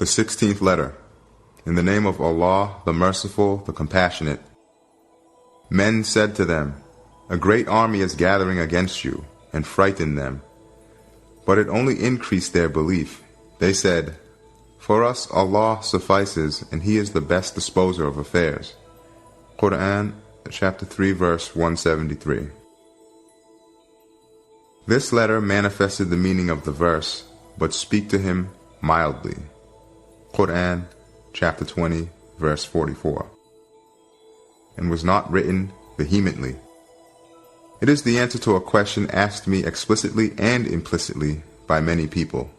The 16th Letter. In the name of Allah, the Merciful, the Compassionate. Men said to them, "A great army is gathering against you," and frightened them. But it only increased their belief. They said, "For us Allah suffices, and He is the best disposer of affairs." Qur'an, chapter 3, verse 173. This letter manifested the meaning of the verse, but speak to him mildly. Qur'an, chapter 20, verse 44. And was not written vehemently. It is the answer to a question asked me explicitly and implicitly by many people.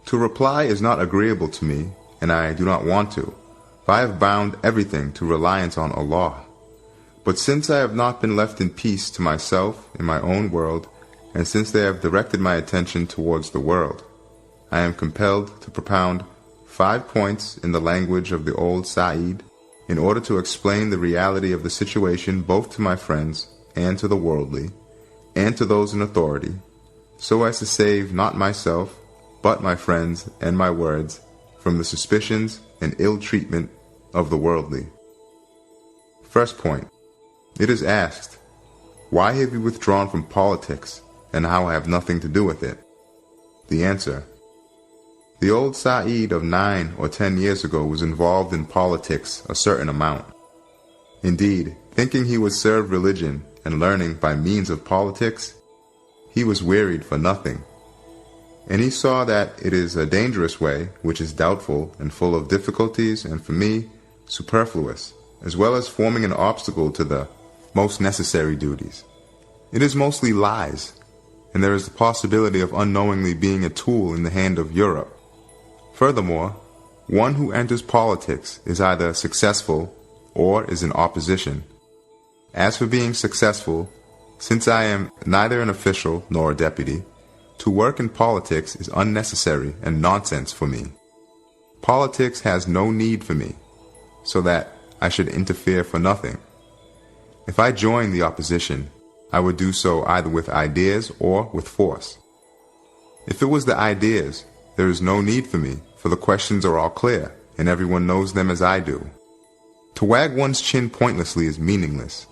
To reply is not agreeable to me, and I do not want to, for I have bound everything to reliance on Allah. But since I have not been left in peace to myself in my own world, and since they have directed my attention towards the world, I am compelled to propound 5 points in the language of the old Sa'id in order to explain the reality of the situation both to my friends and to the worldly, and to those in authority, so as to save not myself, but my friends and my words from the suspicions and ill treatment of the worldly. First point. It is asked, why have you withdrawn from politics, and how I have nothing to do with it? The answer. The old Sa'id of 9 or 10 years ago was involved in politics a certain amount. Indeed, thinking he would serve religion and learning by means of politics, he was wearied for nothing. And he saw that it is a dangerous way, which is doubtful and full of difficulties, and for me, superfluous, as well as forming an obstacle to the most necessary duties. It is mostly lies, and there is the possibility of unknowingly being a tool in the hand of Europe. Furthermore, one who enters politics is either successful or is in opposition. As for being successful, since I am neither an official nor a deputy, to work in politics is unnecessary and nonsense for me. Politics has no need for me, so that I should interfere for nothing. If I join the opposition, I would do so either with ideas or with force. If it was the ideas, there is no need for me, for the questions are all clear, and everyone knows them as I do. To wag one's chin pointlessly is meaningless.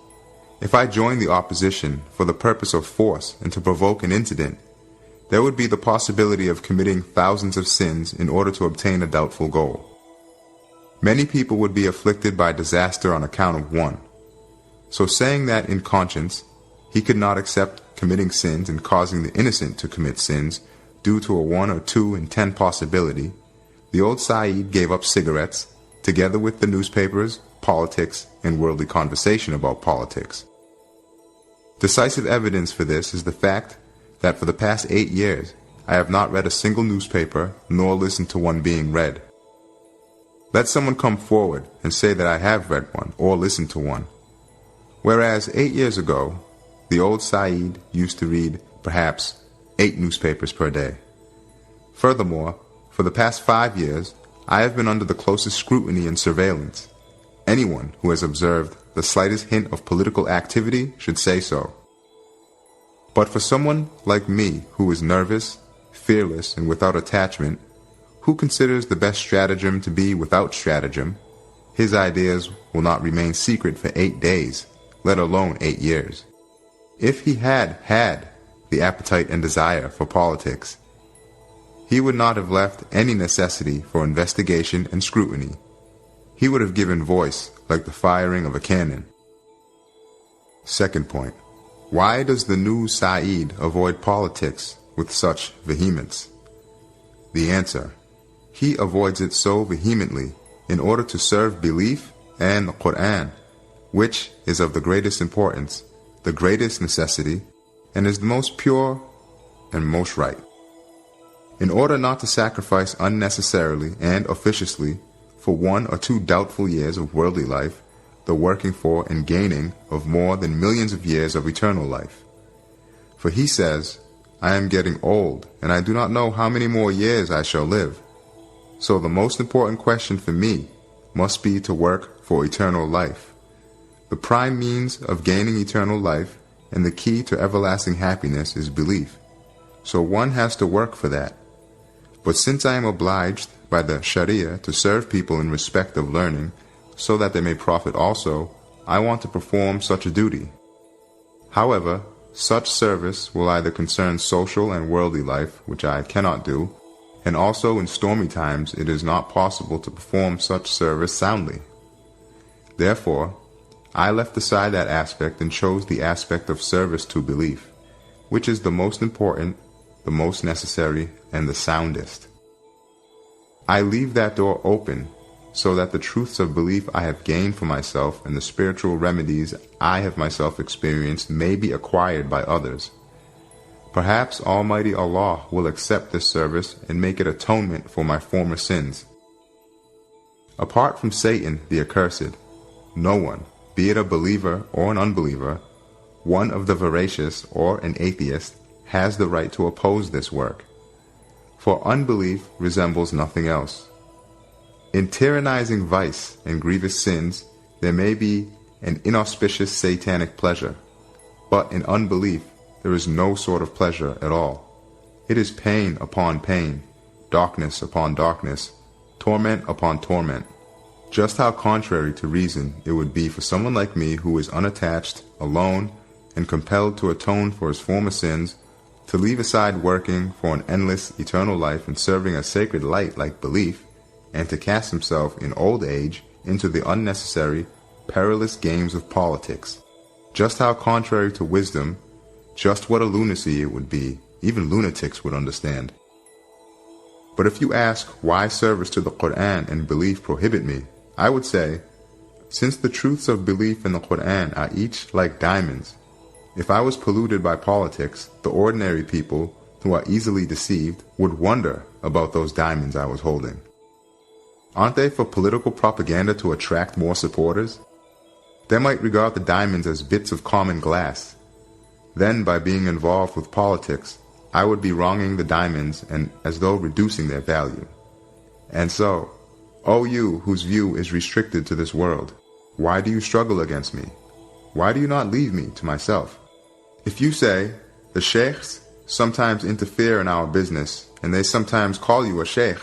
If I join the opposition for the purpose of force and to provoke an incident, there would be the possibility of committing thousands of sins in order to obtain a doubtful goal. Many people would be afflicted by disaster on account of one. So saying that in conscience, he could not accept committing sins and causing the innocent to commit sins due to a 1 or 2 in 10 possibility, the old Sa'id gave up cigarettes, together with the newspapers, politics, and worldly conversation about politics. Decisive evidence for this is the fact that for the past 8 years, I have not read a single newspaper, nor listened to one being read. Let someone come forward and say that I have read one, or listened to one. Whereas 8 years ago, the old Sa'id used to read, perhaps, 8 newspapers per day. Furthermore, for the past 5 years, I have been under the closest scrutiny and surveillance. Anyone who has observed the slightest hint of political activity should say so. But for someone like me who is nervous, fearless, and without attachment, who considers the best stratagem to be without stratagem, his ideas will not remain secret for 8 days, let alone 8 years. If he had the appetite and desire for politics, he would not have left any necessity for investigation and scrutiny. He would have given voice like the firing of a cannon. Second point. Why does the new Sa'id avoid politics with such vehemence? The answer. He avoids it so vehemently in order to serve belief and the Qur'an, which is of the greatest importance, the greatest necessity, and is the most pure and most right. In order not to sacrifice unnecessarily and officiously for 1 or 2 doubtful years of worldly life, the working for and gaining of more than millions of years of eternal life. For he says, I am getting old, and I do not know how many more years I shall live. So the most important question for me must be to work for eternal life. The prime means of gaining eternal life and the key to everlasting happiness is belief. So one has to work for that. But since I am obliged by the Sharia to serve people in respect of learning, so that they may profit also, I want to perform such a duty. However, such service will either concern social and worldly life, which I cannot do, and also in stormy times it is not possible to perform such service soundly. Therefore, I left aside that aspect and chose the aspect of service to belief, which is the most important, the most necessary, and the soundest. I leave that door open so that the truths of belief I have gained for myself and the spiritual remedies I have myself experienced may be acquired by others. Perhaps Almighty Allah will accept this service and make it atonement for my former sins. Apart from Satan the accursed, no one, be it a believer or an unbeliever, one of the veracious or an atheist, has the right to oppose this work. For unbelief resembles nothing else. In tyrannizing vice and grievous sins, there may be an inauspicious satanic pleasure, but in unbelief there is no sort of pleasure at all. It is pain upon pain, darkness upon darkness, torment upon torment. Just how contrary to reason it would be for someone like me who is unattached, alone, and compelled to atone for his former sins, to leave aside working for an endless, eternal life and serving a sacred light like belief, and to cast himself in old age into the unnecessary, perilous games of politics. Just how contrary to wisdom, just what a lunacy it would be, even lunatics would understand. But if you ask why service to the Qur'an and belief prohibit me, I would say, since the truths of belief in the Qur'an are each like diamonds, if I was polluted by politics, the ordinary people, who are easily deceived, would wonder about those diamonds I was holding. Aren't they for political propaganda to attract more supporters? They might regard the diamonds as bits of common glass. Then, by being involved with politics, I would be wronging the diamonds and as though reducing their value. And so, O you whose view is restricted to this world, why do you struggle against me? Why do you not leave me to myself? If you say, the sheikhs sometimes interfere in our business and they sometimes call you a sheikh,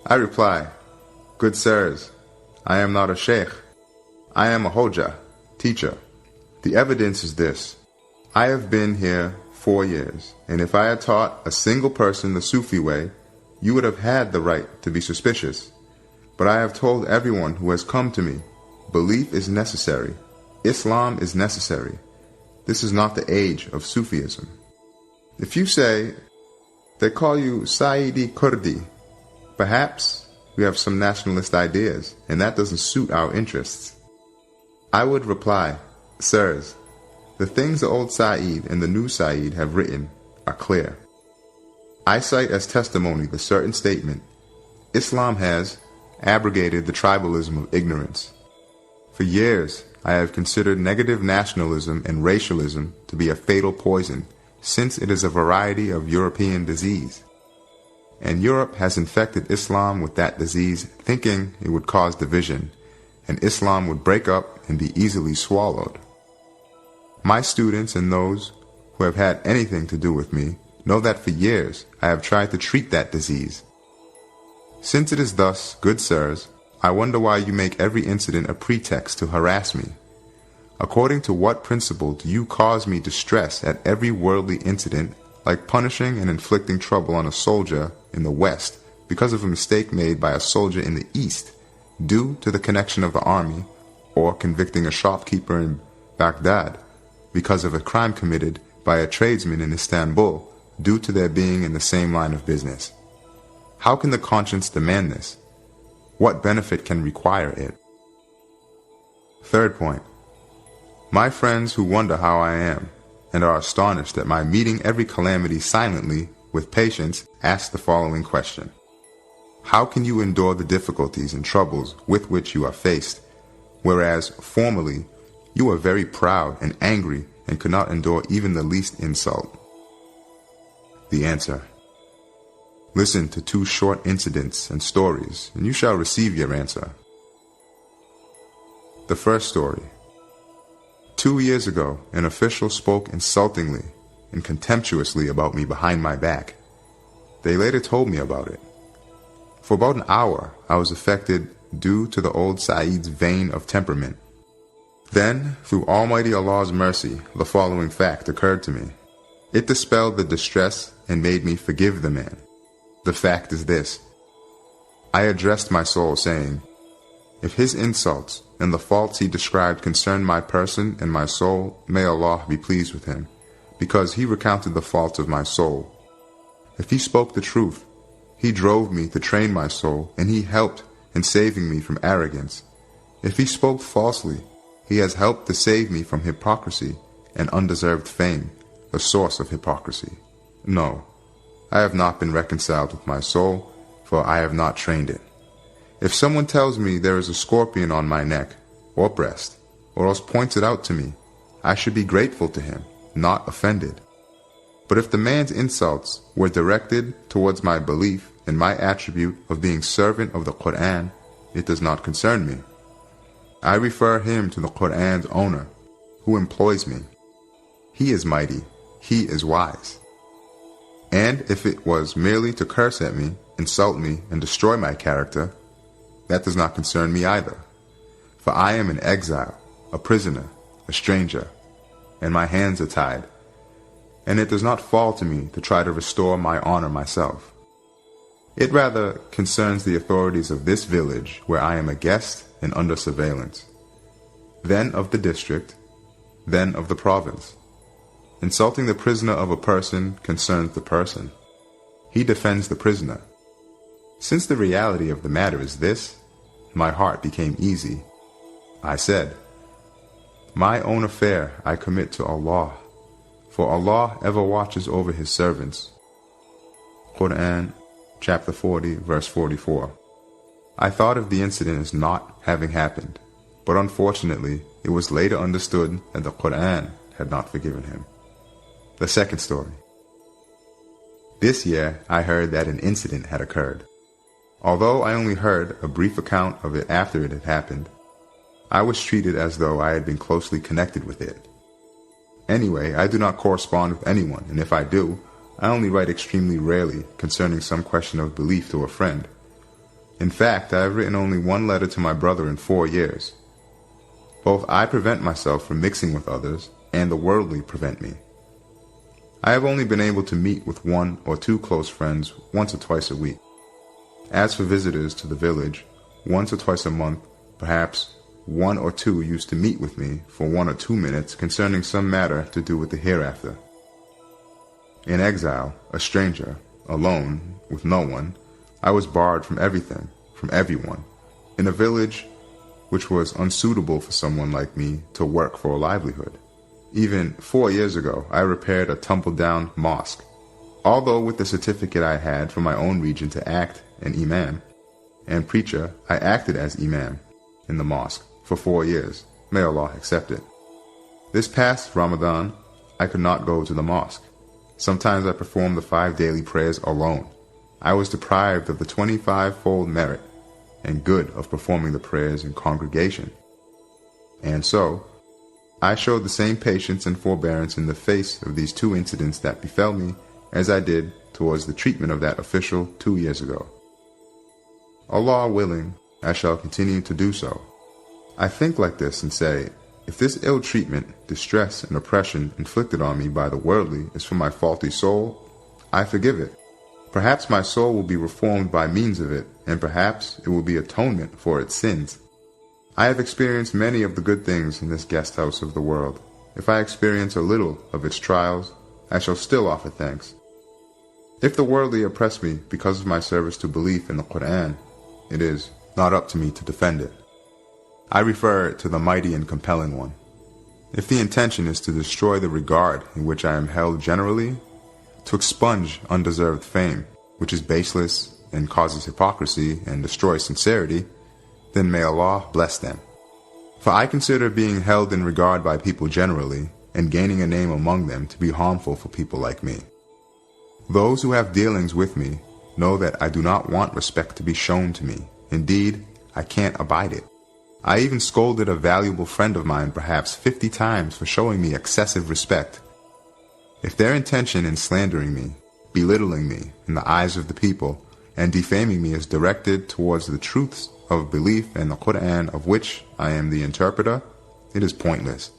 I reply, good sirs, I am not a sheikh. I am a hoja, teacher. The evidence is this. I have been here 4 years, and if I had taught a single person the Sufi way, you would have had the right to be suspicious. But I have told everyone who has come to me, belief is necessary. Islam is necessary. This is not the age of Sufism. If you say, they call you Sayyidi Kurdi, perhaps we have some nationalist ideas, and that doesn't suit our interests. I would reply, sirs, the things the old Sayyid and the new Sayyid have written are clear. I cite as testimony the certain statement, Islam has abrogated the tribalism of ignorance. For years, I have considered negative nationalism and racialism to be a fatal poison, since it is a variety of European disease. And Europe has infected Islam with that disease, thinking it would cause division, and Islam would break up and be easily swallowed. My students and those who have had anything to do with me know that for years I have tried to treat that disease. Since it is thus, good sirs, I wonder why you make every incident a pretext to harass me. According to what principle do you cause me distress at every worldly incident, like punishing and inflicting trouble on a soldier in the West because of a mistake made by a soldier in the East, due to the connection of the army, or convicting a shopkeeper in Baghdad because of a crime committed by a tradesman in Istanbul, due to their being in the same line of business? How can the conscience demand this? What benefit can require it? Third point. My friends who wonder how I am, and are astonished at my meeting every calamity silently, with patience, ask the following question. How can you endure the difficulties and troubles with which you are faced, whereas formerly you were very proud and angry and could not endure even the least insult? The answer. Listen to 2 short incidents and stories, and you shall receive your answer. The first story. 2 years ago, an official spoke insultingly and contemptuously about me behind my back. They later told me about it. For about an hour, I was affected due to the old Sa'id's vein of temperament. Then, through Almighty Allah's mercy, the following fact occurred to me. It dispelled the distress and made me forgive the man. The fact is this. I addressed my soul saying, if his insults and the faults he described concern my person and my soul, may Allah be pleased with him, because he recounted the faults of my soul. If he spoke the truth, he drove me to train my soul, and he helped in saving me from arrogance. If he spoke falsely, he has helped to save me from hypocrisy and undeserved fame, the source of hypocrisy. No, I have not been reconciled with my soul, for I have not trained it. If someone tells me there is a scorpion on my neck or breast, or else points it out to me, I should be grateful to him, not offended. But if the man's insults were directed towards my belief in my attribute of being servant of the Qur'an, it does not concern me. I refer him to the Qur'an's owner, who employs me. He is mighty, he is wise. And if it was merely to curse at me, insult me, and destroy my character, that does not concern me either. For I am an exile, a prisoner, a stranger, and my hands are tied. And it does not fall to me to try to restore my honor myself. It rather concerns the authorities of this village where I am a guest and under surveillance, then of the district, then of the province. Insulting the prisoner of a person concerns the person. He defends the prisoner. Since the reality of the matter is this, my heart became easy. I said, my own affair I commit to Allah, for Allah ever watches over His servants. Qur'an, chapter 40, verse 44. I thought of the incident as not having happened, but unfortunately it was later understood that the Qur'an had not forgiven him. The second story. This year I heard that an incident had occurred. Although I only heard a brief account of it after it had happened, I was treated as though I had been closely connected with it. Anyway, I do not correspond with anyone, and if I do, I only write extremely rarely concerning some question of belief to a friend. In fact, I have written only one letter to my brother in 4 years. Both I prevent myself from mixing with others, and the worldly prevent me. I have only been able to meet with 1 or 2 close friends once or twice a week. As for visitors to the village, once or twice a month, perhaps 1 or 2 used to meet with me for 1 or 2 minutes concerning some matter to do with the hereafter. In exile, a stranger, alone, with no one, I was barred from everything, from everyone, in a village which was unsuitable for someone like me to work for a livelihood. Even 4 years ago, I repaired a tumble-down mosque. Although with the certificate I had from my own region to act an imam and preacher, I acted as imam in the mosque for 4 years. May Allah accept it. This past Ramadan, I could not go to the mosque. Sometimes I performed the 5 daily prayers alone. I was deprived of the 25-fold merit and good of performing the prayers in congregation. And so, I showed the same patience and forbearance in the face of these 2 incidents that befell me as I did towards the treatment of that official 2 years ago. Allah willing, I shall continue to do so. I think like this and say, if this ill treatment, distress, and oppression inflicted on me by the worldly is from my faulty soul, I forgive it. Perhaps my soul will be reformed by means of it, and perhaps it will be atonement for its sins. I have experienced many of the good things in this guest house of the world. If I experience a little of its trials, I shall still offer thanks. If the worldly oppress me because of my service to belief in the Qur'an, it is not up to me to defend it. I refer to the mighty and compelling one. If the intention is to destroy the regard in which I am held generally, to expunge undeserved fame, which is baseless and causes hypocrisy and destroys sincerity, then may Allah bless them. For I consider being held in regard by people generally, and gaining a name among them to be harmful for people like me. Those who have dealings with me know that I do not want respect to be shown to me. Indeed, I can't abide it. I even scolded a valuable friend of mine perhaps 50 times for showing me excessive respect. If their intention in slandering me, belittling me in the eyes of the people, and defaming me is directed towards the truths of belief in the Qur'an, of which I am the interpreter, it is pointless.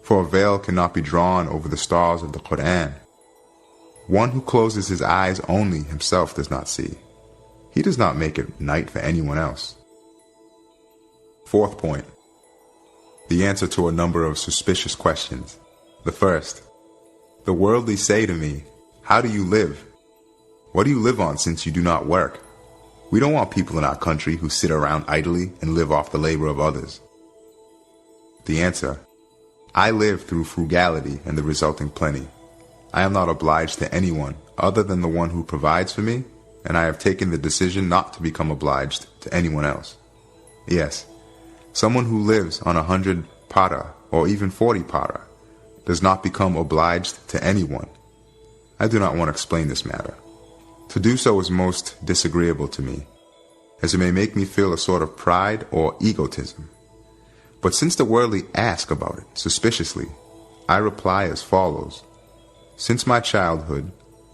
For a veil cannot be drawn over the stars of the Qur'an. One who closes his eyes only himself does not see. He does not make it night for anyone else. Fourth point. The answer to a number of suspicious questions. The first. The worldly say to me, "How do you live? What do you live on since you do not work?" We don't want people in our country who sit around idly and live off the labor of others. The answer. I live through frugality and the resulting plenty. I am not obliged to anyone other than the one who provides for me, and I have taken the decision not to become obliged to anyone else. Yes, someone who lives on 100 para or even 40 para does not become obliged to anyone. I do not want to explain this matter. To do so is most disagreeable to me, as it may make me feel a sort of pride or egotism. But since the worldly ask about it suspiciously, I reply as follows. Since my childhood,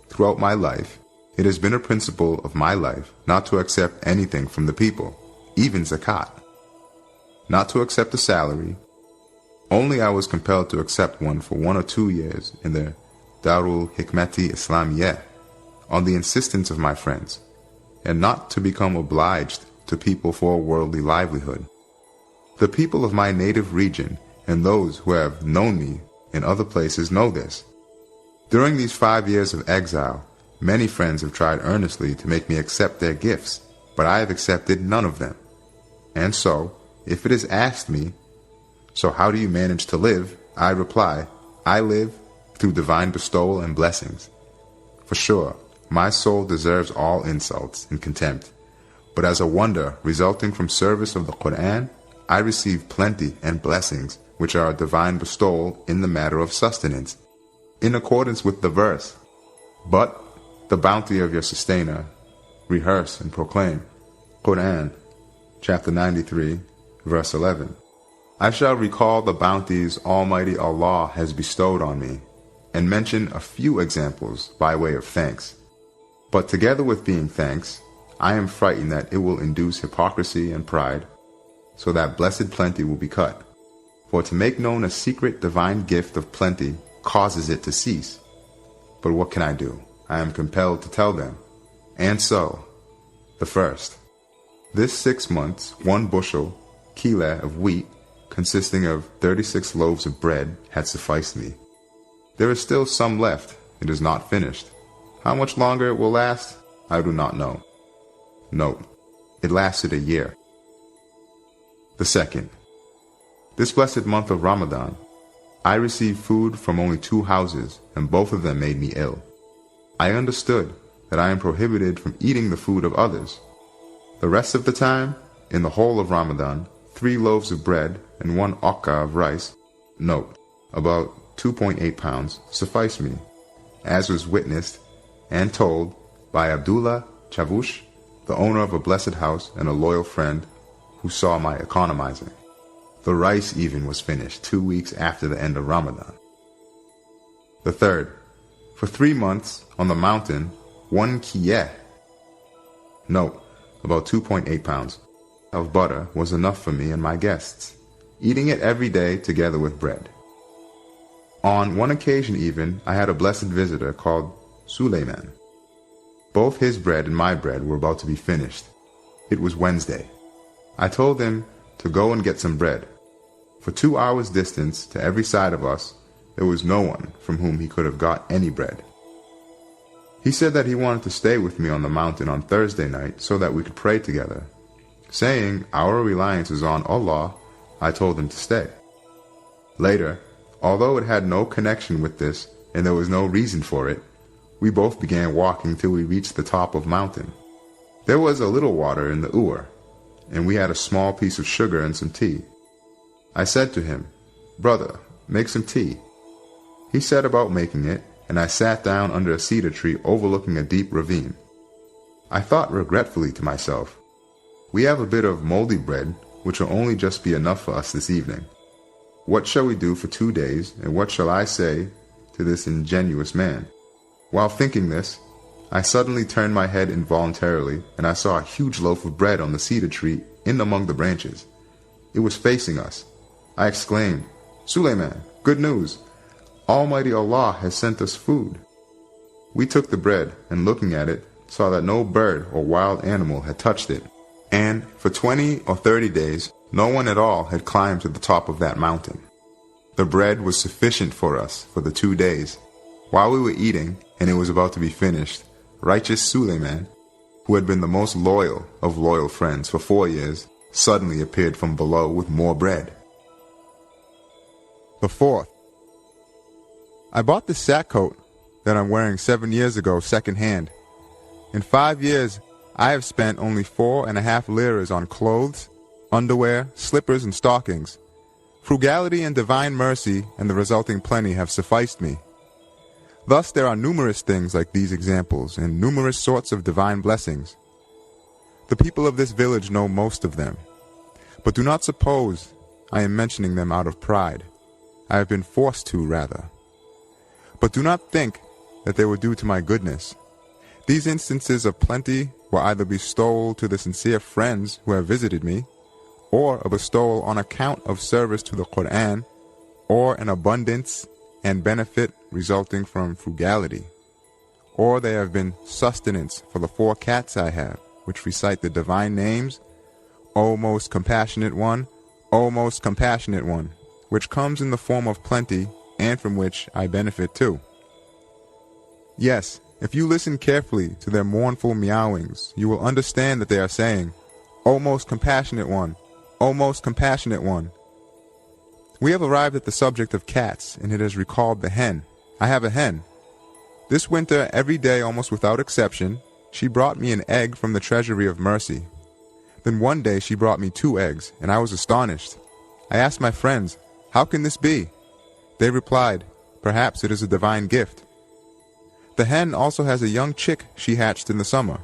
throughout my life, it has been a principle of my life not to accept anything from the people, even zakat. Not to accept a salary. Only I was compelled to accept one for 1 or 2 years in the Darul Hikmati Islamiyeh on the insistence of my friends, and not to become obliged to people for a worldly livelihood. The people of my native region and those who have known me in other places know this. During these 5 years of exile, many friends have tried earnestly to make me accept their gifts, but I have accepted none of them. And so, if it is asked me, "So how do you manage to live?" I reply, I live through divine bestowal and blessings. For sure, my soul deserves all insults and contempt, but as a wonder resulting from service of the Qur'an, I receive plenty and blessings which are a divine bestowal in the matter of sustenance, in accordance with the verse. But the bounty of your sustainer, rehearse and proclaim. Qur'an, chapter 93, verse 11. I shall recall the bounties Almighty Allah has bestowed on me, and mention a few examples by way of thanks. But together with being thanks, I am frightened that it will induce hypocrisy and pride, so that blessed plenty will be cut. For to make known a secret divine gift of plenty causes it to cease. But what can I do? I am compelled to tell them. And so, the first. This 6 months, 1 bushel, kila of wheat, consisting of 36 loaves of bread, had sufficed me. There is still some left. It is not finished. How much longer it will last, I do not know. Note, it lasted a year. The second. This blessed month of Ramadan, I received food from only 2 houses, and both of them made me ill. I understood that I am prohibited from eating the food of others. The rest of the time, in the whole of Ramadan, 3 loaves of bread and 1 okka of rice, note, about 2.8 pounds, sufficed me, as was witnessed and told by Abdullah Chavush, the owner of a blessed house and a loyal friend who saw my economizing. The rice even was finished 2 weeks after the end of Ramadan. The third. For 3 months, on the mountain, 1 kiyeh, note, about 2.8 pounds, of butter was enough for me and my guests, eating it every day together with bread. On one occasion even, I had a blessed visitor called Suleiman. Both his bread and my bread were about to be finished. It was Wednesday. I told him to go and get some bread. For 2 hours' distance to every side of us, there was no one from whom he could have got any bread. He said that he wanted to stay with me on the mountain on Thursday night so that we could pray together. Saying our reliance is on Allah, I told him to stay. Later, although it had no connection with this and there was no reason for it, we both began walking till we reached the top of mountain. There was a little water in the Ur, and we had a small piece of sugar and some tea. I said to him, "Brother, make some tea." He set about making it, and I sat down under a cedar tree overlooking a deep ravine. I thought regretfully to myself, we have a bit of moldy bread which will only just be enough for us this evening. What shall we do for 2 days, and what shall I say to this ingenuous man? While thinking this, I suddenly turned my head involuntarily, and I saw a huge loaf of bread on the cedar tree in among the branches. It was facing us. I exclaimed, "Suleiman, good news! Almighty Allah has sent us food." We took the bread, and looking at it, saw that no bird or wild animal had touched it. And for 20 or 30 days, no one at all had climbed to the top of that mountain. The bread was sufficient for us for the 2 days. While we were eating, and it was about to be finished, righteous Suleiman, who had been the most loyal of loyal friends for 4 years, suddenly appeared from below with more bread. The fourth. I bought this sack coat that I'm wearing 7 years ago second-hand. In 5 years, I have spent only 4.5 liras on clothes, underwear, slippers, and stockings. Frugality and divine mercy and the resulting plenty have sufficed me. Thus there are numerous things like these examples and numerous sorts of divine blessings. The people of this village know most of them. But do not suppose I am mentioning them out of pride. I have been forced to, rather. But do not think that they were due to my goodness. These instances of plenty will either bestow to the sincere friends who have visited me, or a bestowal on account of service to the Qur'an, or an abundance and benefit resulting from frugality. Or they have been sustenance for the 4 cats I have, which recite the divine names, O most compassionate one, O most compassionate one, which comes in the form of plenty, and from which I benefit too. Yes, if you listen carefully to their mournful meowings, you will understand that they are saying, O most compassionate one, O most compassionate one. We have arrived at the subject of cats, and it has recalled the hen. I have a hen. This winter, every day almost without exception, she brought me an egg from the treasury of mercy. Then one day she brought me 2 eggs, and I was astonished. I asked my friends, "How can this be?" They replied, "Perhaps it is a divine gift." The hen also has a young chick she hatched in the summer.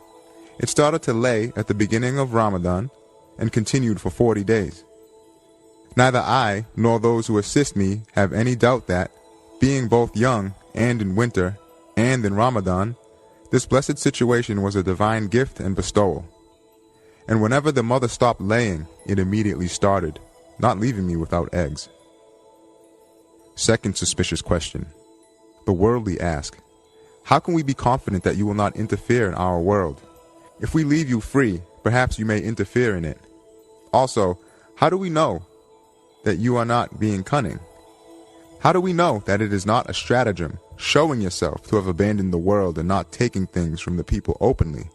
It started to lay at the beginning of Ramadan and continued for 40 days. Neither I nor those who assist me have any doubt that, being both young and in winter and in Ramadan, this blessed situation was a divine gift and bestowal. And whenever the mother stopped laying, it immediately started, not leaving me without eggs. Second suspicious question. The worldly ask, how can we be confident that you will not interfere in our world? If we leave you free, perhaps you may interfere in it. Also, how do we know that you are not being cunning? How do we know that it is not a stratagem, showing yourself to have abandoned the world and not taking things from the people openly,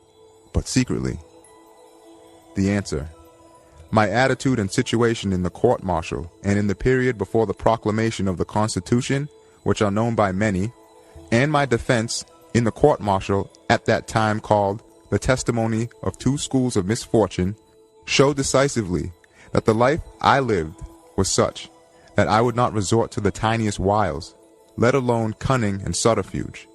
but secretly? The answer. My attitude and situation in the court-martial and in the period before the proclamation of the Constitution, which are known by many, and my defense in the court-martial at that time called the testimony of 2 schools of misfortune, show decisively that the life I lived was such that I would not resort to the tiniest wiles, let alone cunning and subterfuge.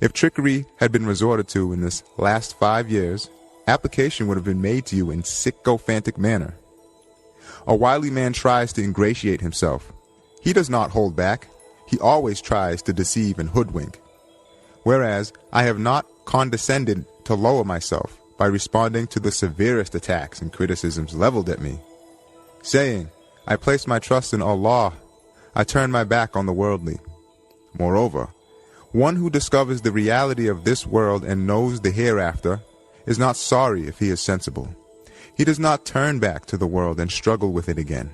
If trickery had been resorted to in this last 5 years, application would have been made to you in sycophantic manner. A wily man tries to ingratiate himself. He does not hold back. He always tries to deceive and hoodwink. Whereas I have not condescended to lower myself by responding to the severest attacks and criticisms leveled at me, saying, I place my trust in Allah. I turn my back on the worldly. Moreover, one who discovers the reality of this world and knows the hereafter is not sorry if he is sensible. He does not turn back to the world and struggle with it again.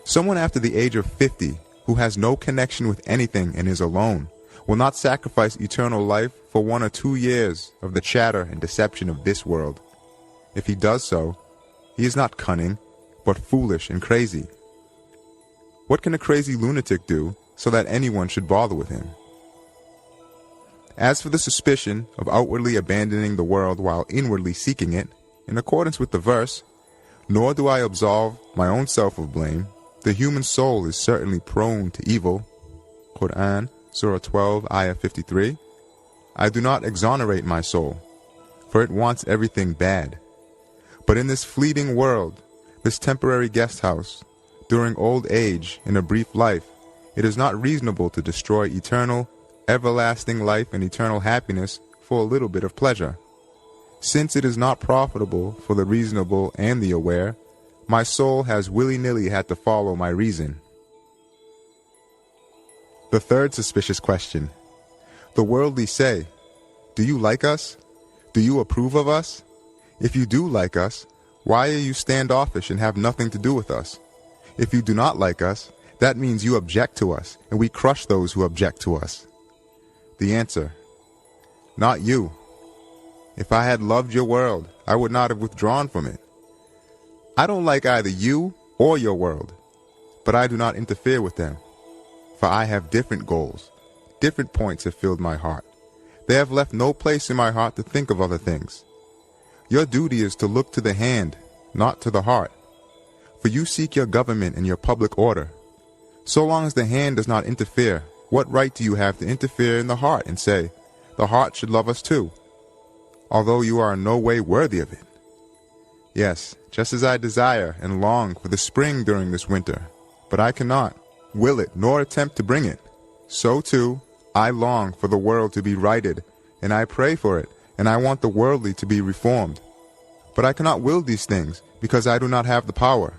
Someone after the age of 50 who has no connection with anything and is alone will not sacrifice eternal life for 1 or 2 years of the chatter and deception of this world. If he does so, he is not cunning, but foolish and crazy. What can a crazy lunatic do so that anyone should bother with him? As for the suspicion of outwardly abandoning the world while inwardly seeking it, in accordance with the verse, nor do I absolve my own self of blame, the human soul is certainly prone to evil. Qur'an, Surah 12, Ayah 53. I do not exonerate my soul, for it wants everything bad. But in this fleeting world, this temporary guest house, during old age, in a brief life, it is not reasonable to destroy eternal, everlasting life and eternal happiness for a little bit of pleasure. Since it is not profitable for the reasonable and the aware, my soul has willy-nilly had to follow my reason. The third suspicious question. The worldly say, do you like us? Do you approve of us? If you do like us, why are you standoffish and have nothing to do with us? If you do not like us, that means you object to us, and we crush those who object to us. The answer, not you. If I had loved your world, I would not have withdrawn from it. I don't like either you or your world, but I do not interfere with them, for I have different goals. Different points have filled my heart. They have left no place in my heart to think of other things. Your duty is to look to the hand, not to the heart. For you seek your government and your public order. So long as the hand does not interfere, what right do you have to interfere in the heart and say, the heart should love us too, although you are in no way worthy of it? Yes, just as I desire and long for the spring during this winter, but I cannot, will it, nor attempt to bring it, so too, I long for the world to be righted, and I pray for it, and I want the worldly to be reformed. But I cannot will these things, because I do not have the power.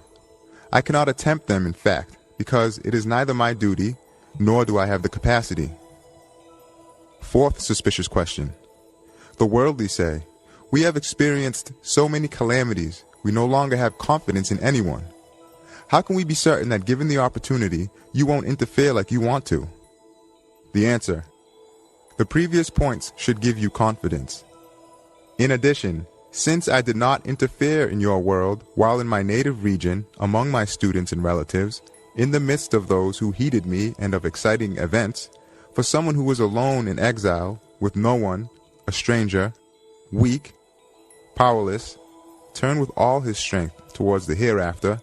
I cannot attempt them, in fact, because it is neither my duty, nor do I have the capacity. Fourth suspicious question. The worldly say, we have experienced so many calamities, we no longer have confidence in anyone. How can we be certain that given the opportunity, you won't interfere like you want to? The answer, the previous points should give you confidence. In addition, since I did not interfere in your world while in my native region, among my students and relatives, in the midst of those who heeded me and of exciting events, for someone who was alone in exile, with no one, a stranger, weak, powerless, turned with all his strength towards the hereafter,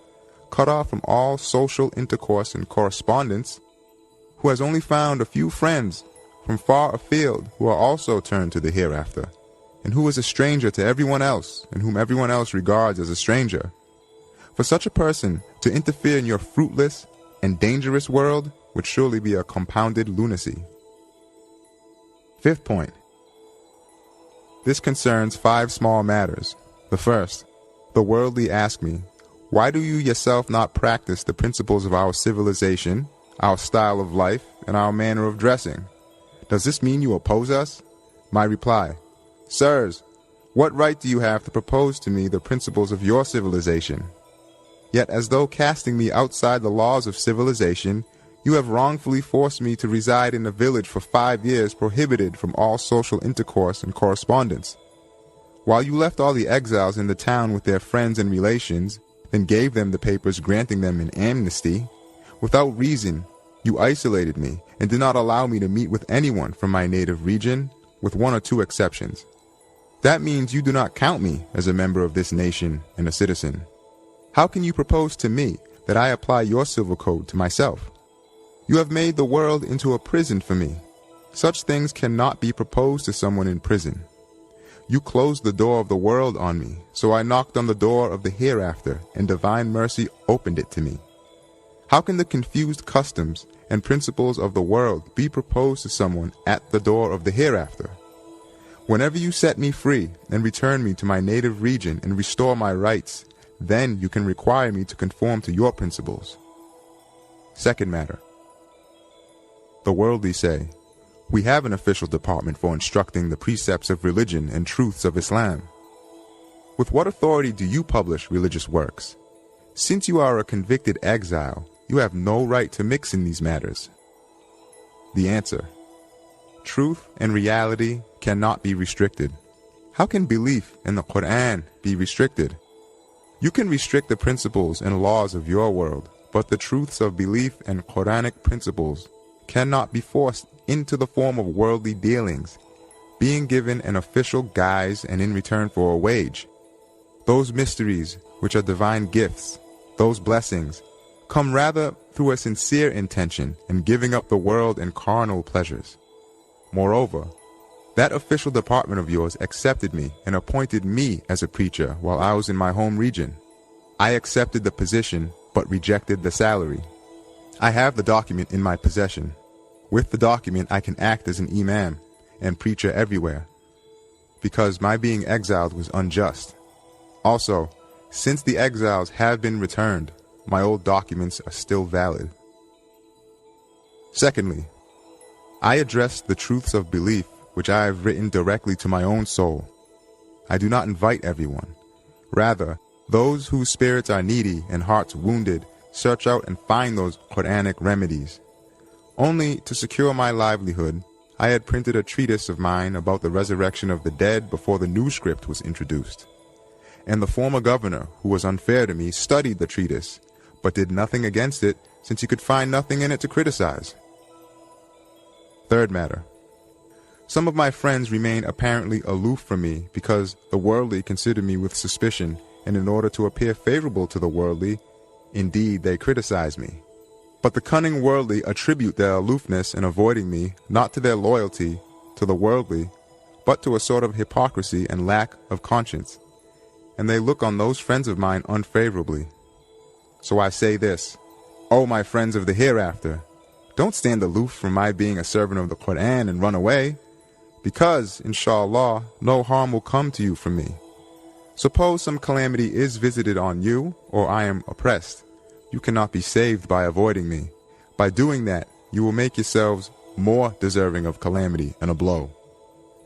cut off from all social intercourse and correspondence, who has only found a few friends from far afield who are also turned to the hereafter, and who is a stranger to everyone else, and whom everyone else regards as a stranger. For such a person to interfere in your fruitless and dangerous world would surely be a compounded lunacy. Fifth point. This concerns 5 small matters. The first, the worldly ask me, why do you yourself not practice the principles of our civilization, our style of life, and our manner of dressing? Does this mean you oppose us? My reply, sirs, what right do you have to propose to me the principles of your civilization? Yet as though casting me outside the laws of civilization, you have wrongfully forced me to reside in a village for 5 years prohibited from all social intercourse and correspondence. While you left all the exiles in the town with their friends and relations, then gave them the papers granting them an amnesty, without reason, you isolated me and did not allow me to meet with anyone from my native region, with 1 or 2 exceptions. That means you do not count me as a member of this nation and a citizen. How can you propose to me that I apply your civil code to myself? You have made the world into a prison for me. Such things cannot be proposed to someone in prison. You closed the door of the world on me, so I knocked on the door of the hereafter, and divine mercy opened it to me. How can the confused customs and principles of the world be proposed to someone at the door of the hereafter? Whenever you set me free and return me to my native region and restore my rights, then you can require me to conform to your principles. Second matter. The worldly say, we have an official department for instructing the precepts of religion and truths of Islam. With what authority do you publish religious works? Since you are a convicted exile, you have no right to mix in these matters. The answer, truth and reality cannot be restricted. How can belief in the Qur'an be restricted? You can restrict the principles and laws of your world, but the truths of belief and Quranic principles cannot be forced into the form of worldly dealings, being given an official guise and in return for a wage. Those mysteries, which are divine gifts, those blessings, come rather through a sincere intention in giving up the world and carnal pleasures. Moreover, that official department of yours accepted me and appointed me as a preacher while I was in my home region. I accepted the position, but rejected the salary. I have the document in my possession. With the document I can act as an imam and preacher everywhere, because my being exiled was unjust. Also, since the exiles have been returned, my old documents are still valid. Secondly, I address the truths of belief which I have written directly to my own soul. I do not invite everyone. Rather, those whose spirits are needy and hearts wounded search out and find those Qur'anic remedies. Only to secure my livelihood, I had printed a treatise of mine about the resurrection of the dead before the new script was introduced. And the former governor, who was unfair to me, studied the treatise, but did nothing against it since he could find nothing in it to criticize. Third matter. Some of my friends remain apparently aloof from me because the worldly consider me with suspicion, and in order to appear favorable to the worldly, indeed they criticize me. But the cunning worldly attribute their aloofness in avoiding me not to their loyalty to the worldly, but to a sort of hypocrisy and lack of conscience, and they look on those friends of mine unfavorably. So I say this, O my friends of the hereafter, don't stand aloof from my being a servant of the Qur'an and run away, because, inshallah, no harm will come to you from me. Suppose some calamity is visited on you, or I am oppressed. You cannot be saved by avoiding me. By doing that, you will make yourselves more deserving of calamity and a blow.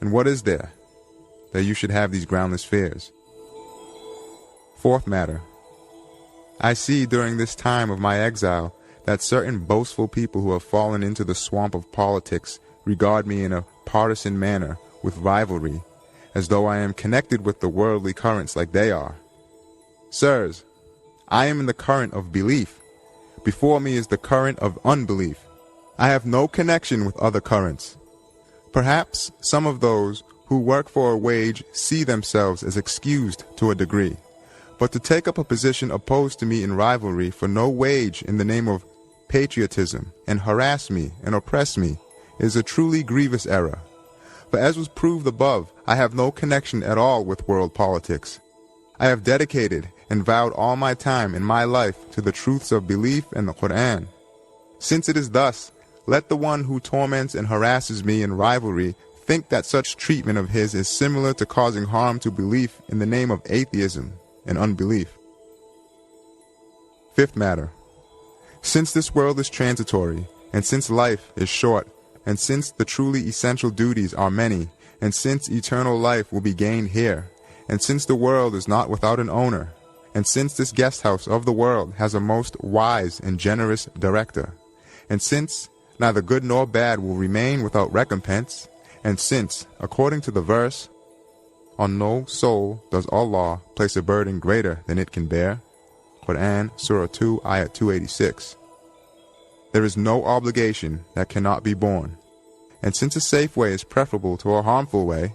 And what is there that you should have these groundless fears? Fourth matter. I see during this time of my exile that certain boastful people who have fallen into the swamp of politics regard me in a partisan manner with rivalry, as though I am connected with the worldly currents like they are. Sirs, I am in the current of belief. Before me is the current of unbelief. I have no connection with other currents. Perhaps some of those who work for a wage see themselves as excused to a degree, but to take up a position opposed to me in rivalry for no wage in the name of patriotism and harass me and oppress me is a truly grievous error. For as was proved above, I have no connection at all with world politics. I have dedicated and vowed all my time and my life to the truths of belief and the Qur'an. Since it is thus, let the one who torments and harasses me in rivalry think that such treatment of his is similar to causing harm to belief in the name of atheism and unbelief. Fifth matter. Since this world is transitory, and since life is short, and since the truly essential duties are many, and since eternal life will be gained here, and since the world is not without an owner, and since this guest house of the world has a most wise and generous director, and since neither good nor bad will remain without recompense, and since, according to the verse, on no soul does Allah place a burden greater than it can bear, Qur'an, Surah 2, Ayat 286. There is no obligation that cannot be borne, and since a safe way is preferable to a harmful way,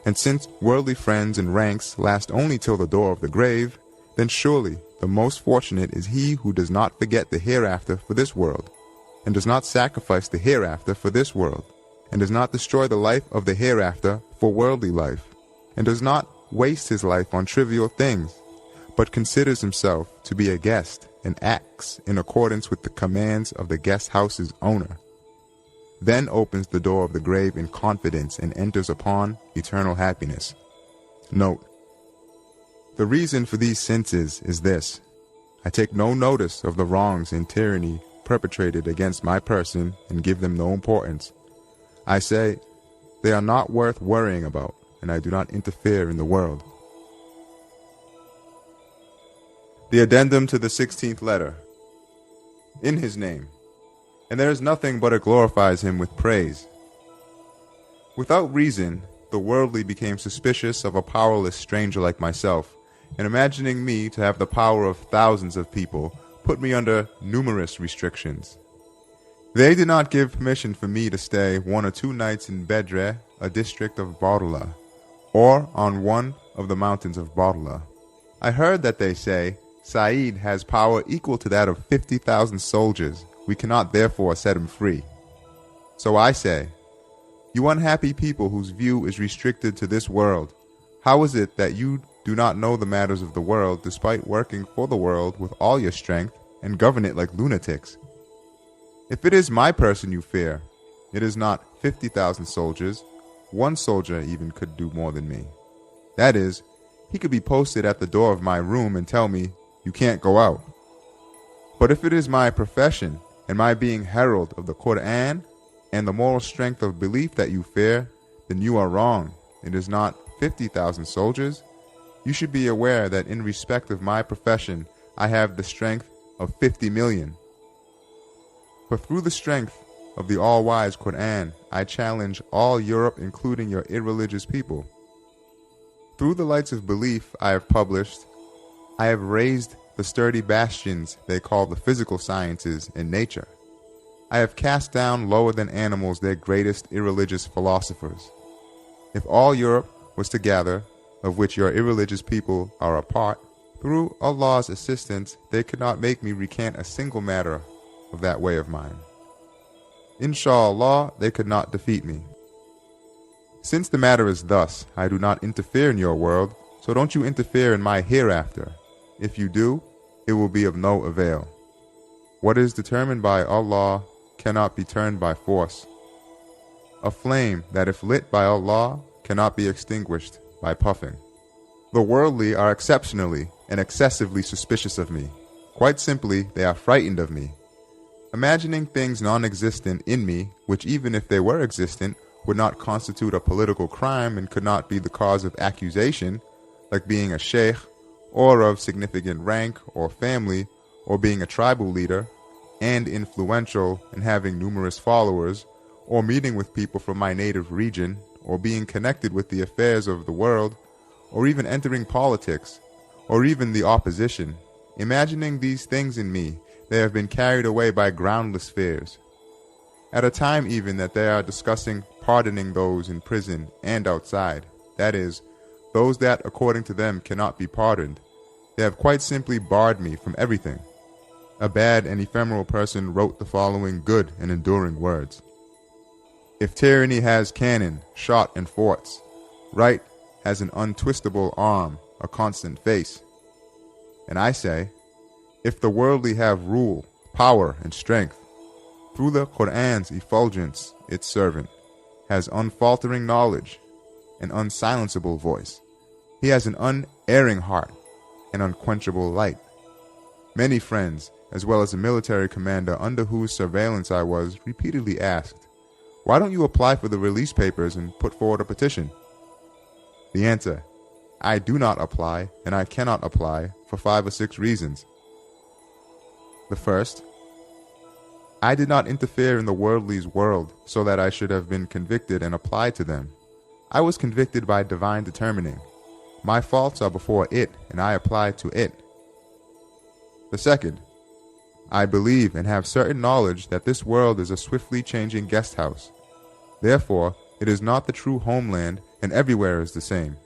and since worldly friends and ranks last only till the door of the grave, then surely the most fortunate is he who does not forget the hereafter for this world, and does not sacrifice the hereafter for this world, and does not destroy the life of the hereafter for worldly life, and does not waste his life on trivial things, but considers himself to be a guest and acts in accordance with the commands of the guest house's owner. Then opens the door of the grave in confidence and enters upon eternal happiness. Note: the reason for these sentences is this: I take no notice of the wrongs and tyranny perpetrated against my person and give them no importance. I say, they are not worth worrying about, and I do not interfere in the world. The addendum to the 16th letter. In his name, and there is nothing but it glorifies him with praise. Without reason, the worldly became suspicious of a powerless stranger like myself, and imagining me to have the power of thousands of people, put me under numerous restrictions. They did not give permission for me to stay 1 or 2 nights in Bedre, a district of Bartala, or on one of the mountains of Bartala. I heard that they say, Sa'id has power equal to that of 50,000 soldiers. We cannot therefore set him free. So I say, you unhappy people whose view is restricted to this world, how is it that you do not know the matters of the world despite working for the world with all your strength and govern it like lunatics? If it is my person you fear, it is not 50,000 soldiers, one soldier even could do more than me. That is, he could be posted at the door of my room and tell me, "You can't go out." But if it is my profession and my being herald of the Qur'an and the moral strength of belief that you fear, then you are wrong. It is not 50,000 soldiers. You should be aware that in respect of my profession, I have the strength of 50 million. For through the strength of the all-wise Qur'an, I challenge all Europe, including your irreligious people. Through the lights of belief I have published, I have raised the sturdy bastions they call the physical sciences in nature. I have cast down lower than animals their greatest irreligious philosophers. If all Europe was to gather, of which your irreligious people are a part, through Allah's assistance, they could not make me recant a single matter of that way of mine. Inshallah, they could not defeat me. Since the matter is thus, I do not interfere in your world, so don't you interfere in my hereafter. If you do, it will be of no avail. What is determined by Allah cannot be turned by force. A flame that if lit by Allah cannot be extinguished by puffing. The worldly are exceptionally and excessively suspicious of me. Quite simply, they are frightened of me. Imagining things non-existent in me, which even if they were existent, would not constitute a political crime and could not be the cause of accusation, like being a sheikh, or of significant rank or family, or being a tribal leader, and influential and having numerous followers, or meeting with people from my native region, or being connected with the affairs of the world, or even entering politics, or even the opposition. Imagining these things in me, they have been carried away by groundless fears. At a time even that they are discussing pardoning those in prison and outside, that is, those that according to them cannot be pardoned, they have quite simply barred me from everything. A bad and ephemeral person wrote the following good and enduring words. If tyranny has cannon, shot, and forts, right has an untwistable arm, a constant face. And I say, if the worldly have rule, power, and strength, through the Qur'an's effulgence, its servant has unfaltering knowledge, an unsilenceable voice. He has an unerring heart, an unquenchable light. Many friends, as well as a military commander under whose surveillance I was, repeatedly asked, "Why don't you apply for the release papers and put forward a petition?" The answer, I do not apply, and I cannot apply for 5 or 6 reasons. The first, I did not interfere in the worldly's world so that I should have been convicted and applied to them. I was convicted by divine determining. My faults are before it, and I apply to it. The second, I believe and have certain knowledge that this world is a swiftly changing guest house. Therefore, it is not the true homeland, and everywhere is the same.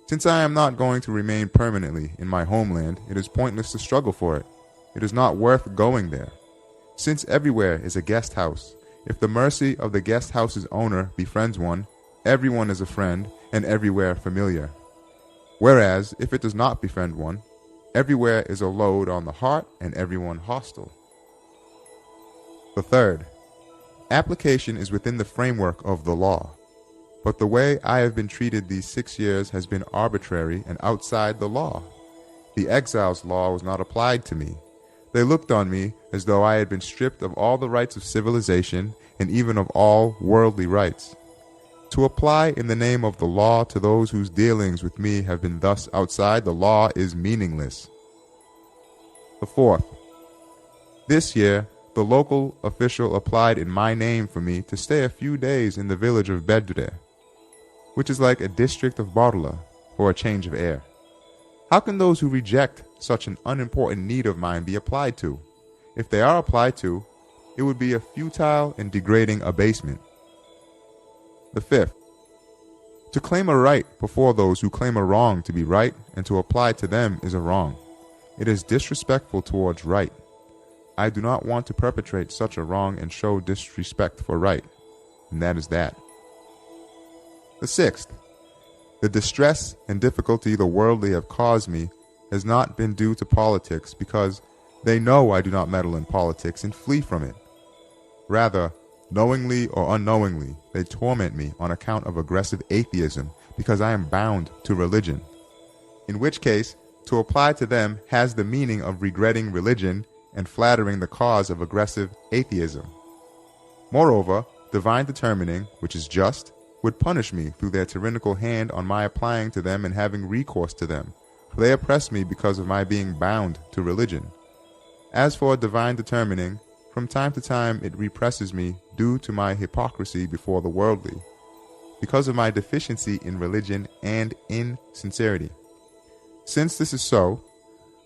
Since I am not going to remain permanently in my homeland, it is pointless to struggle for it. It is not worth going there. Since everywhere is a guest house, if the mercy of the guest house's owner befriends one, everyone is a friend and everywhere familiar. Whereas, if it does not befriend one, everywhere is a load on the heart and everyone hostile. The third, application is within the framework of the law. But the way I have been treated these 6 years has been arbitrary and outside the law. The exile's law was not applied to me. They looked on me as though I had been stripped of all the rights of civilization and even of all worldly rights. To apply in the name of the law to those whose dealings with me have been thus outside the law is meaningless. The fourth, this year the local official applied in my name for me to stay a few days in the village of Bedre, which is like a district of Barla, for a change of air. How can those who reject such an unimportant need of mine be applied to? If they are applied to, it would be a futile and degrading abasement. The fifth, to claim a right before those who claim a wrong to be right and to apply to them is a wrong. It is disrespectful towards right. I do not want to perpetrate such a wrong and show disrespect for right, and that is that. The sixth, the distress and difficulty the worldly have caused me has not been due to politics because they know I do not meddle in politics and flee from it. Rather, Knowingly or unknowingly, they torment me on account of aggressive atheism because I am bound to religion. In which case, to apply to them has the meaning of regretting religion and flattering the cause of aggressive atheism. Moreover, divine determining, which is just, would punish me through their tyrannical hand on my applying to them and having recourse to them, for they oppress me because of my being bound to religion. As for divine determining, from time to time it represses me due to my hypocrisy before the worldly, because of my deficiency in religion and in sincerity. Since this is so,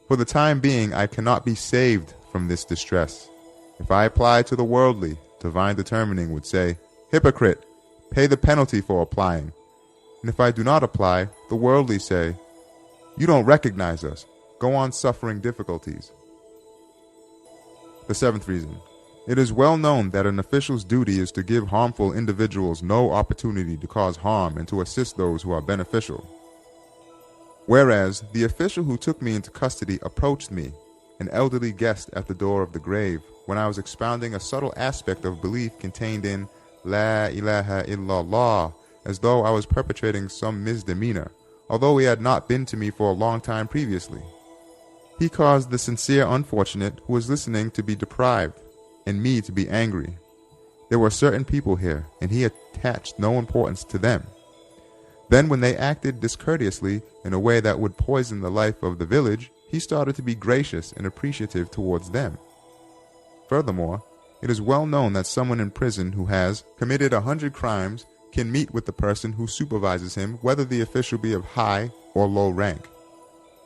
for the time being I cannot be saved from this distress. If I apply to the worldly, divine determining would say, "Hypocrite, pay the penalty for applying." And if I do not apply, the worldly say, "You don't recognize us. Go on suffering difficulties." The seventh reason. It is well known that an official's duty is to give harmful individuals no opportunity to cause harm and to assist those who are beneficial. Whereas the official who took me into custody approached me, an elderly guest at the door of the grave, when I was expounding a subtle aspect of belief contained in La ilaha illallah, as though I was perpetrating some misdemeanor, although he had not been to me for a long time previously. He caused the sincere unfortunate who was listening to be deprived, and me to be angry. There were certain people here, and he attached no importance to them. Then when they acted discourteously in a way that would poison the life of the village, he started to be gracious and appreciative towards them. Furthermore, it is well known that someone in prison who has committed 100 crimes can meet with the person who supervises him, whether the official be of high or low rank.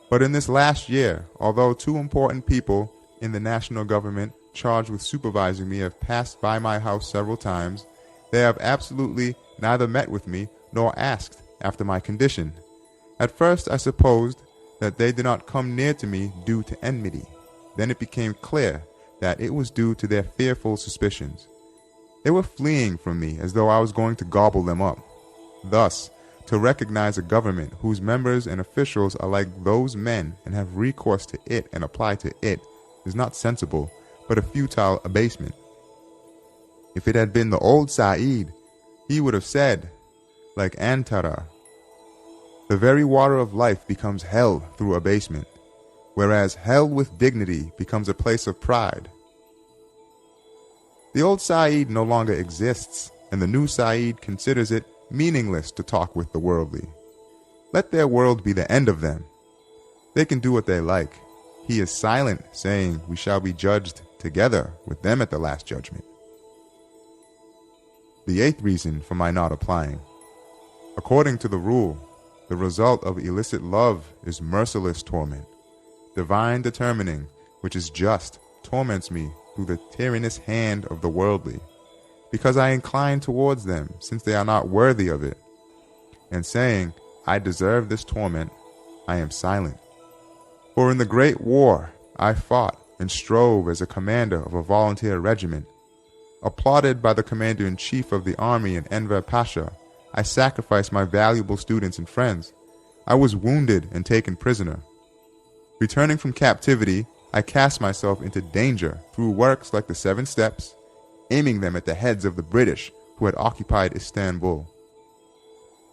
But in this last year, although two important people in the national government charged with supervising me have passed by my house several times, they have absolutely neither met with me nor asked after my condition. At first I supposed that they did not come near to me due to enmity. Then it became clear that it was due to their fearful suspicions. They were fleeing from me as though I was going to gobble them up. Thus, to recognize a government whose members and officials are like those men and have recourse to it and apply to it is not sensible, but a futile abasement. If it had been the old Sa'id, he would have said, like Antara, "The very water of life becomes hell through abasement, whereas hell with dignity becomes a place of pride." The old Sa'id no longer exists, and the new Sa'id considers it meaningless to talk with the worldly. Let their world be the end of them. They can do what they like. He is silent, saying, "We shall be judged together with them at the last judgment." The eighth reason for my not applying. According to the rule, the result of illicit love is merciless torment. Divine determining, which is just, torments me through the tyrannous hand of the worldly, because I incline towards them, since they are not worthy of it. And saying, "I deserve this torment," I am silent. For in the great war I fought and strove as a commander of a volunteer regiment. Applauded by the commander-in-chief of the army and Enver Pasha, I sacrificed my valuable students and friends. I was wounded and taken prisoner. Returning from captivity, I cast myself into danger through works like the 7 Steps, aiming them at the heads of the British who had occupied Istanbul.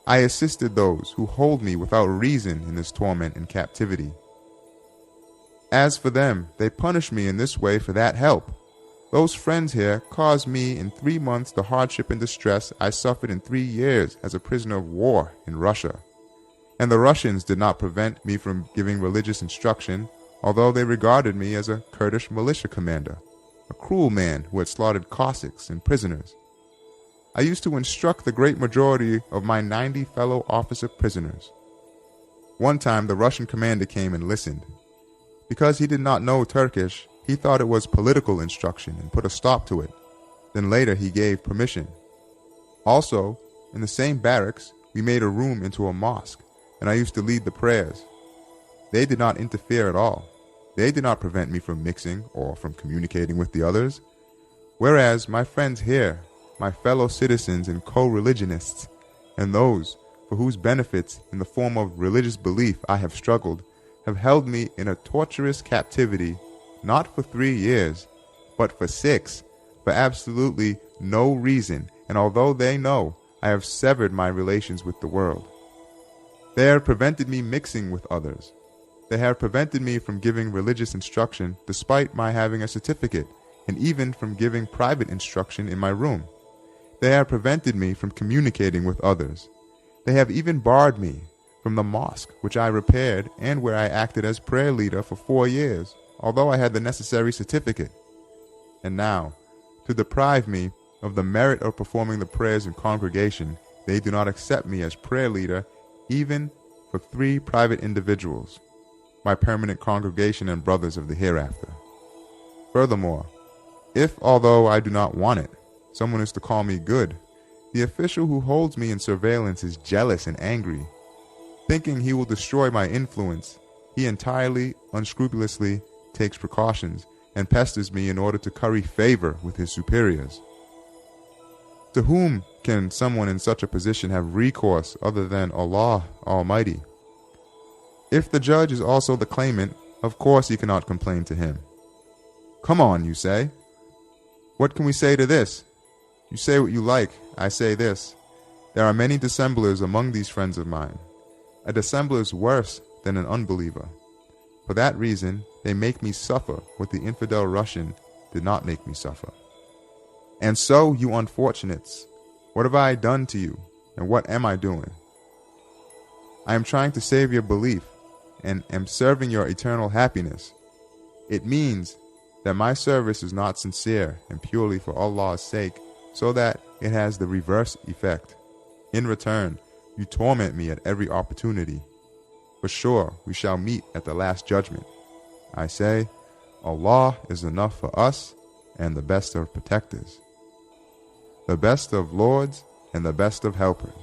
I assisted those who hold me without reason in this torment and captivity. As for them, they punish me in this way for that help. Those friends here caused me in 3 months the hardship and distress I suffered in 3 years as a prisoner of war in Russia. And the Russians did not prevent me from giving religious instruction, although they regarded me as a Kurdish militia commander, a cruel man who had slaughtered Cossacks and prisoners. I used to instruct the great majority of my 90 fellow officer prisoners. One time the Russian commander came and listened. Because he did not know Turkish, he thought it was political instruction and put a stop to it. Then later he gave permission. Also, in the same barracks, we made a room into a mosque, and I used to lead the prayers. They did not interfere at all. They did not prevent me from mixing or from communicating with the others. Whereas my friends here, my fellow citizens and co-religionists, and those for whose benefits in the form of religious belief I have struggled, have held me in a torturous captivity, not for 3 years, but for 6, for absolutely no reason, and although they know, I have severed my relations with the world. They have prevented me mixing with others. They have prevented me from giving religious instruction despite my having a certificate, and even from giving private instruction in my room. They have prevented me from communicating with others. They have even barred me from the mosque which I repaired and where I acted as prayer leader for 4 years, although I had the necessary certificate. And now, to deprive me of the merit of performing the prayers in congregation, they do not accept me as prayer leader even for 3 private individuals, my permanent congregation and brothers of the hereafter. Furthermore, if, although I do not want it, someone is to call me good, the official who holds me in surveillance is jealous and angry. Thinking he will destroy my influence, he entirely, unscrupulously takes precautions and pesters me in order to curry favor with his superiors. To whom can someone in such a position have recourse other than Allah Almighty? If the judge is also the claimant, of course he cannot complain to him. Come on, you say. What can we say to this? You say what you like, I say this. There are many dissemblers among these friends of mine. A dissembler is worse than an unbeliever. For that reason, they make me suffer what the infidel Russian did not make me suffer. And so, you unfortunates, what have I done to you, and what am I doing? I am trying to save your belief, and am serving your eternal happiness. It means that my service is not sincere and purely for Allah's sake, so that it has the reverse effect. In return, you torment me at every opportunity. For sure, we shall meet at the last judgment. I say, Allah is enough for us and the best of protectors, the best of lords and the best of helpers.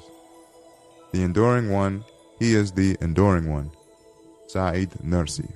The enduring one, he is the enduring one. Sa'id Nursi.